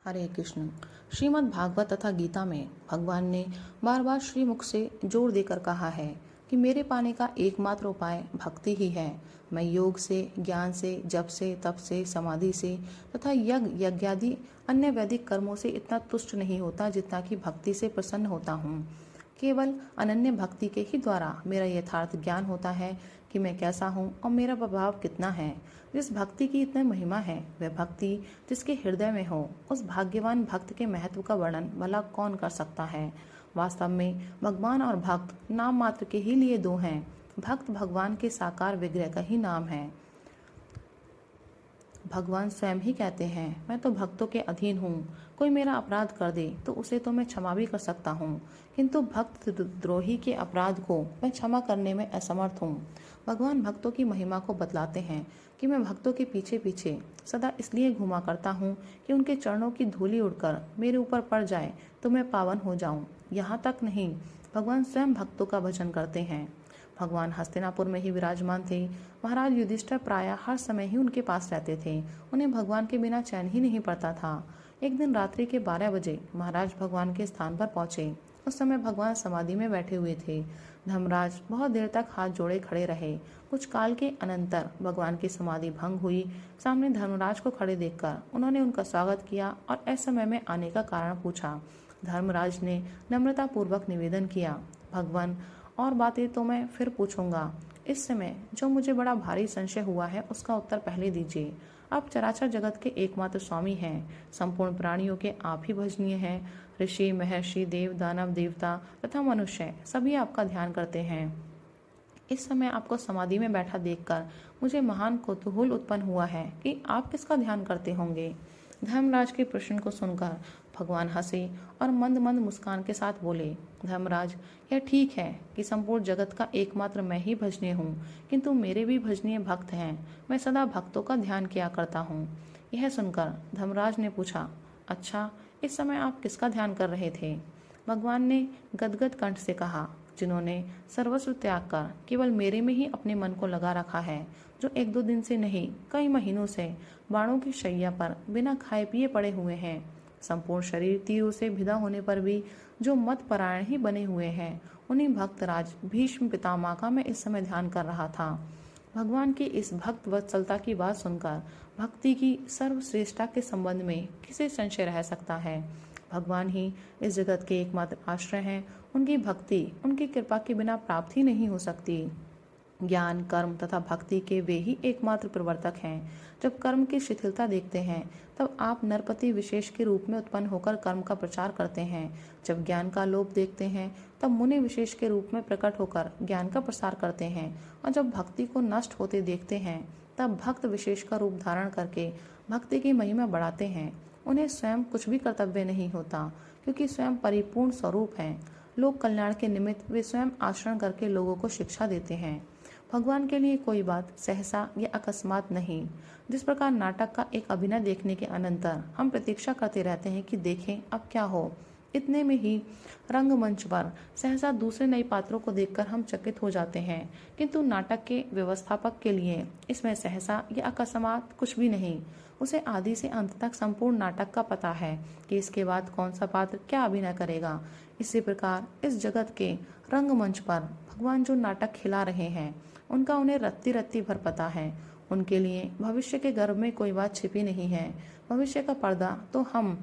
हरे कृष्ण। श्रीमद् भागवत तथा गीता में भगवान ने बार बार श्रीमुख से जोर देकर कहा है कि मेरे पाने का एकमात्र उपाय भक्ति ही है। मैं योग से, ज्ञान से, जप से, तप से, समाधि से तथा यज्ञादि अन्य वैदिक कर्मों से इतना तुष्ट नहीं होता जितना कि भक्ति से प्रसन्न होता हूँ। केवल अनन्य भक्ति के ही द्वारा मेरा यथार्थ ज्ञान होता है कि मैं कैसा हूँ और मेरा प्रभाव कितना है। जिस भक्ति की इतनी महिमा है, वह भक्ति जिसके हृदय में हो, उस भाग्यवान भक्त के महत्व का वर्णन भला कौन कर सकता है। वास्तव में भगवान और भक्त नाम मात्र के ही लिए दो हैं। भक्त भगवान के साकार विग्रह का ही नाम है। भगवान स्वयं ही कहते हैं, मैं तो भक्तों के अधीन हूँ। कोई मेरा अपराध कर दे तो उसे तो मैं क्षमा भी कर सकता हूँ, किंतु भक्त द्रोही के अपराध को मैं क्षमा करने में असमर्थ हूँ। भगवान भक्तों की महिमा को बतलाते हैं कि मैं भक्तों के पीछे पीछे सदा इसलिए घुमा करता हूँ कि उनके चरणों की धूलि उड़कर मेरे ऊपर पड़ जाए तो मैं पावन हो जाऊँ। यहाँ तक नहीं, भगवान स्वयं भक्तों का भजन करते हैं। भगवान हस्तिनापुर में ही विराजमान थे। महाराज युधिष्ठिर प्रायः हर समय ही उनके पास रहते थे। उन्हें भगवान के बिना चैन ही नहीं पड़ता था। एक दिन रात्रि के 12 बजे महाराज भगवान के स्थान पर पहुंचे। उस समय भगवान समाधि में बैठे हुए थे। धर्मराज बहुत देर तक हाथ जोड़े खड़े रहे। कुछ काल के अनंतर भगवान की समाधि भंग हुई। सामने धर्मराज को खड़े देखकर उन्होंने उनका स्वागत किया और असमय में आने का कारण पूछा। धर्मराज ने नम्रता पूर्वक निवेदन किया, भगवान और बातें तो मैं फिर पूछूंगा। इस समय जो मुझे बड़ा भारी संशय हुआ है उसका उत्तर पहले दीजिए। आप चराचर जगत के एकमात्र स्वामी हैं। संपूर्ण प्राणियों के आप ही भजनीय हैं। ऋषि, महर्षि, देव, दानव, देवता तथा मनुष्य सभी आपका ध्यान करते हैं। इस समय आपको समाधि में बैठा देखकर मुझे महान कौतूहल उत्पन्न हुआ है कि आप किसका ध्यान करते होंगे। धर्मराज के प्रश्न को सुनकर भगवान हंसे और मंद मंद मुस्कान के साथ बोले, धर्मराज, यह ठीक है कि संपूर्ण जगत का एकमात्र मैं ही भजनीय हूँ, किंतु मेरे भी भजनीय भक्त हैं। मैं सदा भक्तों का ध्यान किया करता हूँ। यह सुनकर धर्मराज ने पूछा, अच्छा, इस समय आप किसका ध्यान कर रहे थे। भगवान ने गदगद कंठ से कहा, जिन्होंने सर्वस्व त्याग कर केवल मेरे में ही अपने मन को लगा रखा है, जो 1-2 दिन से नहीं कई महीनों से बाणों की शैया पर बिना खाए पिए पड़े हुए हैं। संपूर्ण शरीर तीरों से भिदा होने पर भी जो मत परायण ही बने हुए हैं, उन्हीं भक्तराज भीष्म पितामह का मैं इस समय ध्यान कर रहा था। भगवान की इस भक्त वत्सलता की बात सुनकर भक्ति की सर्वश्रेष्ठता के संबंध में किसे संशय रह सकता है। भगवान ही इस जगत के एकमात्र आश्रय हैं। उनकी भक्ति उनकी कृपा के बिना प्राप्त ही नहीं हो सकती। ज्ञान, कर्म तथा भक्ति के वे ही एकमात्र प्रवर्तक हैं। जब कर्म की शिथिलता देखते हैं तब आप नरपति विशेष के रूप में उत्पन्न होकर कर्म का प्रचार करते हैं। जब ज्ञान का लोप देखते हैं तब मुनि विशेष के रूप में प्रकट होकर ज्ञान का प्रसार करते हैं। और जब भक्ति को नष्ट होते देखते हैं तब भक्त विशेष का रूप धारण करके भक्ति की महिमा बढ़ाते हैं। उन्हें स्वयं कुछ भी कर्तव्य नहीं होता, क्योंकि स्वयं परिपूर्ण स्वरूप हैं। लोक कल्याण के निमित्त वे स्वयं आचरण करके लोगों को शिक्षा देते हैं। भगवान के लिए कोई बात सहसा या अकस्मात नहीं। जिस प्रकार नाटक का एक अभिनय देखने के अनंतर हम प्रतीक्षा करते रहते हैं कि देखें अब क्या हो, इतने में ही रंगमंच पर सहसा दूसरे नए पात्रों को देखकर हम चकित हो जाते हैं। किंतु नाटक के व्यवस्थापक के लिए इसमें सहसा या अकस्मात कुछ भी नहीं। उसे आदि से अंत तक संपूर्ण नाटक का पता है कि इसके बाद कौन सा पात्र क्या अभिनय करेगा। इसी प्रकार इस जगत के रंगमंच पर भगवान जो नाटक खिला रहे हैं उनका उन्हें रत्ती रत्ती भर पता है। उनके लिए भविष्य के गर्भ में कोई बात छिपी नहीं है। भविष्य का पर्दा तो हम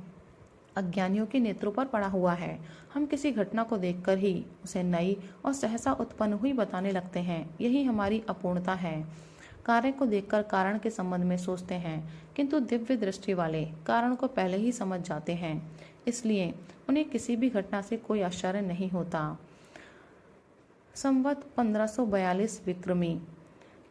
अज्ञानियों के नेत्रों पर पड़ा हुआ है। हम किसी घटना को देखकर ही उसे नई और सहसा उत्पन्न हुई बताने लगते हैं। यही हमारी अपूर्णता है। कार्य को देखकर कारण के संबंध में सोचते हैं, किंतु दिव्य दृष्टि वाले कारण को पहले ही समझ जाते हैं। इसलिए उन्हें किसी भी घटना से कोई आश्चर्य नहीं होता। संवत 1542 विक्रमी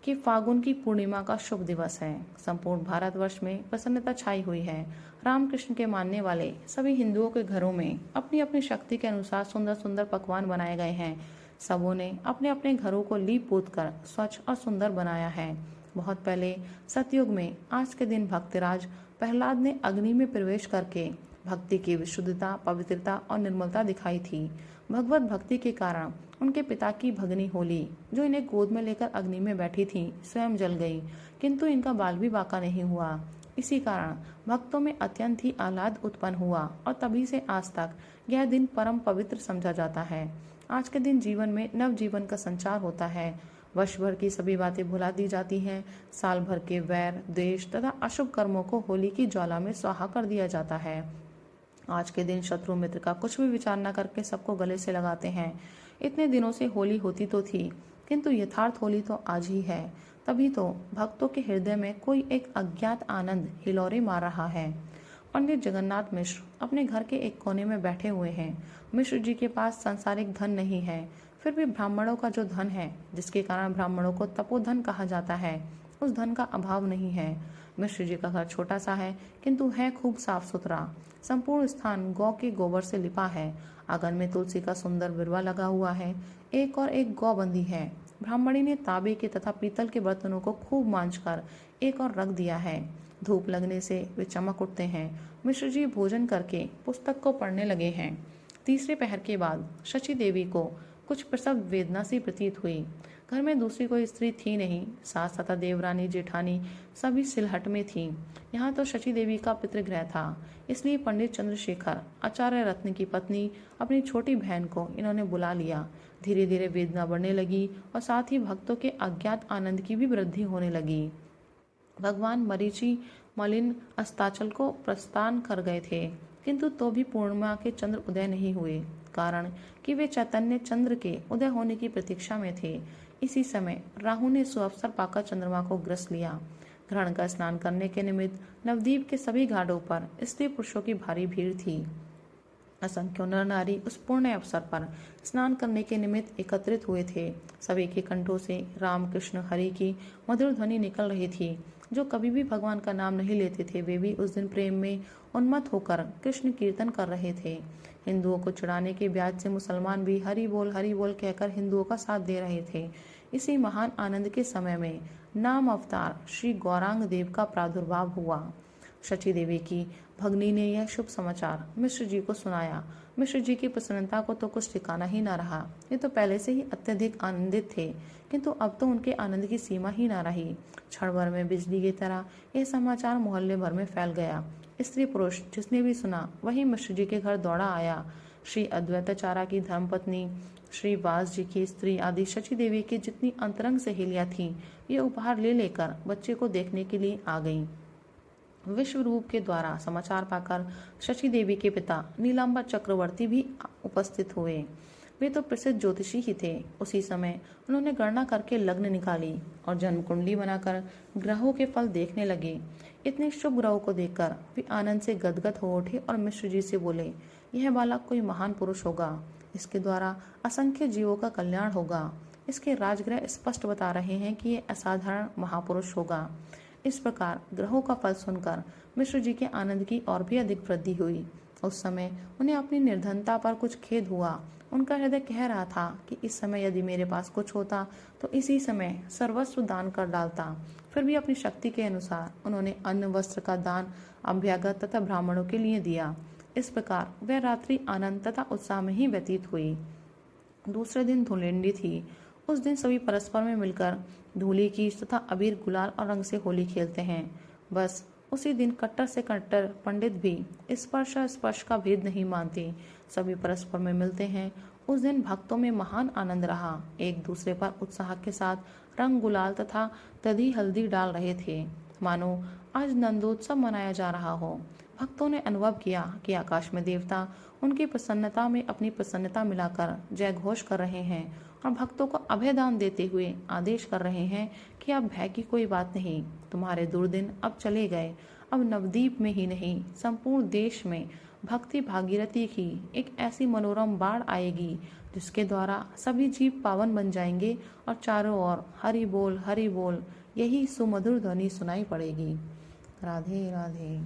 कि फागुन की पूर्णिमा का शुभ दिवस है। संपूर्ण भारतवर्ष में प्रसन्नता छाई हुई है। रामकृष्ण के मानने वाले सभी हिंदुओं के घरों में अपनी अपनी शक्ति के अनुसार सुंदर सुंदर पकवान बनाए गए हैं। सबों ने अपने अपने घरों को लीप पोत कर स्वच्छ और सुंदर बनाया है। बहुत पहले सतयुग में आज के दिन भक्तराज प्रहलाद ने अग्नि में प्रवेश करके भक्ति की विशुद्धता, पवित्रता और निर्मलता दिखाई थी। भगवत भक्ति के कारण उनके पिता की भगनी होली, जो इन्हें गोद में लेकर अग्नि में बैठी थी, स्वयं जल गई, किंतु इनका बाल भी बाका नहीं हुआ। इसी कारण भक्तों में अत्यंत ही आह्लाद उत्पन्न हुआ और तभी से आज तक यह दिन परम पवित्र समझा जाता है। आज के दिन जीवन में नव जीवन का संचार होता है। वर्ष भर की सभी बातें भुला दी जाती हैं। साल भर के वैर, द्वेष तथा अशुभ कर्मों को होली की ज्वाला में स्वाहा कर दिया जाता है। आज के दिन शत्रु मित्र का कुछ भी विचार न करके सबको गले से लगाते हैं। इतने दिनों से होली होती तो थी, किंतु यथार्थ होली तो आज ही है। तभी तो भक्तों के हृदय में कोई एक अज्ञात आनंद हिलोरे मार रहा है। पंडित जगन्नाथ मिश्र अपने घर के एक कोने में बैठे हुए हैं। मिश्र जी के पास सांसारिक धन नहीं है, फिर भी ब्राह्मणों का जो धन है, जिसके कारण ब्राह्मणों को तपोधन कहा जाता है, उस धन का अभाव नहीं है। मिश्र जी का घर छोटा सा है, किंतु है खूब साफ सुथरा। संपूर्ण स्थान गौ के गोबर से लिपा है। आंगन में तुलसी का सुंदर बिरवा लगा हुआ है। एक और एक गौ बंधी है। ब्राह्मणी ने तांबे के तथा पीतल के बर्तनों को खूब मांझकर एक और रख दिया है। धूप लगने से वे चमक उठते हैं। मिश्र जी भोजन करके पुस्तक को पढ़ने लगे हैं। तीसरे पहर के बाद शची देवी को कुछ प्रसव वेदना सी प्रतीत हुई। घर में दूसरी कोई स्त्री थी नहीं। सास तथा देवरानी जेठानी सभी सिलहट में थीं। यहाँ तो शची देवी का पितृगृह था, इसलिए पंडित चंद्रशेखर, आचार्य रत्न की पत्नी, अपनी छोटी बहन को इन्होंने बुला लिया। धीरे धीरे वेदना बढ़ने लगी और साथ ही भक्तों के अज्ञात आनंद की भी वृद्धि होने लगी। भगवान मरीचि मलिन अस्ताचल को प्रस्थान कर गए थे, किंतु तो भी पूर्णिमा के चंद्र उदय नहीं हुए, कारण कि वे चैतन्य चंद्र के उदय होने की प्रतीक्षा में थे। इसी समय राहु ने सुअवसर पाकर चंद्रमा को ग्रस लिया। ग्रहण का स्नान करने के निमित्त नवद्वीप के सभी घाटों पर स्त्री पुरुषों की भारी भीड़ थी। असंख्य नर नारी उस पुण्य अवसर पर स्नान करने के निमित्त एकत्रित हुए थे। सभी के कंठों से राम कृष्ण हरि की मधुर ध्वनि निकल रही थी। जो कभी भी भगवान का नाम नहीं लेते थे, वे भी उस दिन प्रेम में उन्मत्त होकर कृष्ण कीर्तन कर रहे थे। हिंदुओं को चिढ़ाने के ब्याज से मुसलमान भी हरि बोल कहकर हिंदुओं का साथ दे रहे थे। इसी महान आनंद के समय में नाम अवतार श्री गौरांग देव का प्रादुर्भाव हुआ। शची देवी की भगनी ने यह शुभ समाचार मिश्र जी को सुनाया। मिश्र जी की प्रसन्नता को तो कुछ ठिकाना ही न रहा। ये तो पहले से ही अत्यधिक आनंदित थे, किंतु अब तो उनके आनंद की सीमा ही न रही। क्षण भर में बिजली की तरह यह समाचार मोहल्ले भर में फैल गया। स्त्री पुरुष जिसने भी सुना, वही मिश्र जी के घर दौड़ा आया। श्री अद्वैताचार्य की धर्मपत्नी, श्री वास जी की स्त्री आदि शची देवी की जितनी अंतरंग सहेलियां थीं, ये उपहार ले लेकर बच्चे को देखने के लिए आ गईं। विश्व रूप के द्वारा समाचार पाकर शची देवी के पिता नीलांबर चक्रवर्ती भी उपस्थित हुए। वे तो प्रसिद्ध ज्योतिषी ही थे। उसी समय उन्होंने गणना करके लग्न निकाली और जन्म कुंडली बनाकर ग्रहों के फल देखने लगे। इतने शुभ ग्रहों को देखकर वे आनंद से गदगद हो उठे और मिश्र जी से बोले, यह बालक कोई महान पुरुष होगा। इसके द्वारा असंख्य जीवों का कल्याण होगा। इसके राजग्रह स्पष्ट बता रहे हैं कि ये असाधारण महापुरुष होगा। इस प्रकार ग्रहों का फल सुनकर मिश्र जी के आनंद की और भी अधिक वृद्धि हुई। उस समय उन्हें अपनी निर्धनता पर कुछ खेद हुआ। उनका हृदय कह रहा था कि इस समय यदि मेरे पास कुछ होता तो इसी समय सर्वस्व दान कर डालता। फिर भी अपनी शक्ति के अनुसार उन्होंने अन्न वस्त्र का दान अभ्यागत तथा ब्राह्मणों के लिए दिया। इस प्रकार वह रात्रि आनंद तथा उत्साह में ही व्यतीत हुई। दूसरे दिन धुलेंडी थी। उस दिन सभी परस्पर में मिलकर धूली की तथा अबीर गुलाल और रंग से होली खेलते हैं। बस उसी दिन कट्टर से कट्टर पंडित भी स्पर्श का भेद नहीं मानते। सभी परस्पर में मिलते हैं। उस दिन भक्तों में महान आनंद रहा। एक दूसरे पर उत्साह के साथ रंग गुलाल तथा दधी हल्दी डाल रहे थे, मानो आज नंदोत्सव मनाया जा रहा हो। भक्तों ने अनुभव किया कि आकाश में देवता उनकी प्रसन्नता में अपनी प्रसन्नता मिलाकर जय घोष कर रहे हैं और भक्तों को अभयदान देते हुए आदेश कर रहे हैं कि अब भय की कोई बात नहीं। तुम्हारे दुर्दिन अब चले गए। अब नवद्वीप में ही नहीं, संपूर्ण देश में भक्ति भागीरथी की एक ऐसी मनोरम बाढ़ आएगी जिसके द्वारा सभी जीव पावन बन जाएंगे और चारों ओर हरि बोल यही सुमधुर ध्वनि सुनाई पड़ेगी। राधे राधे।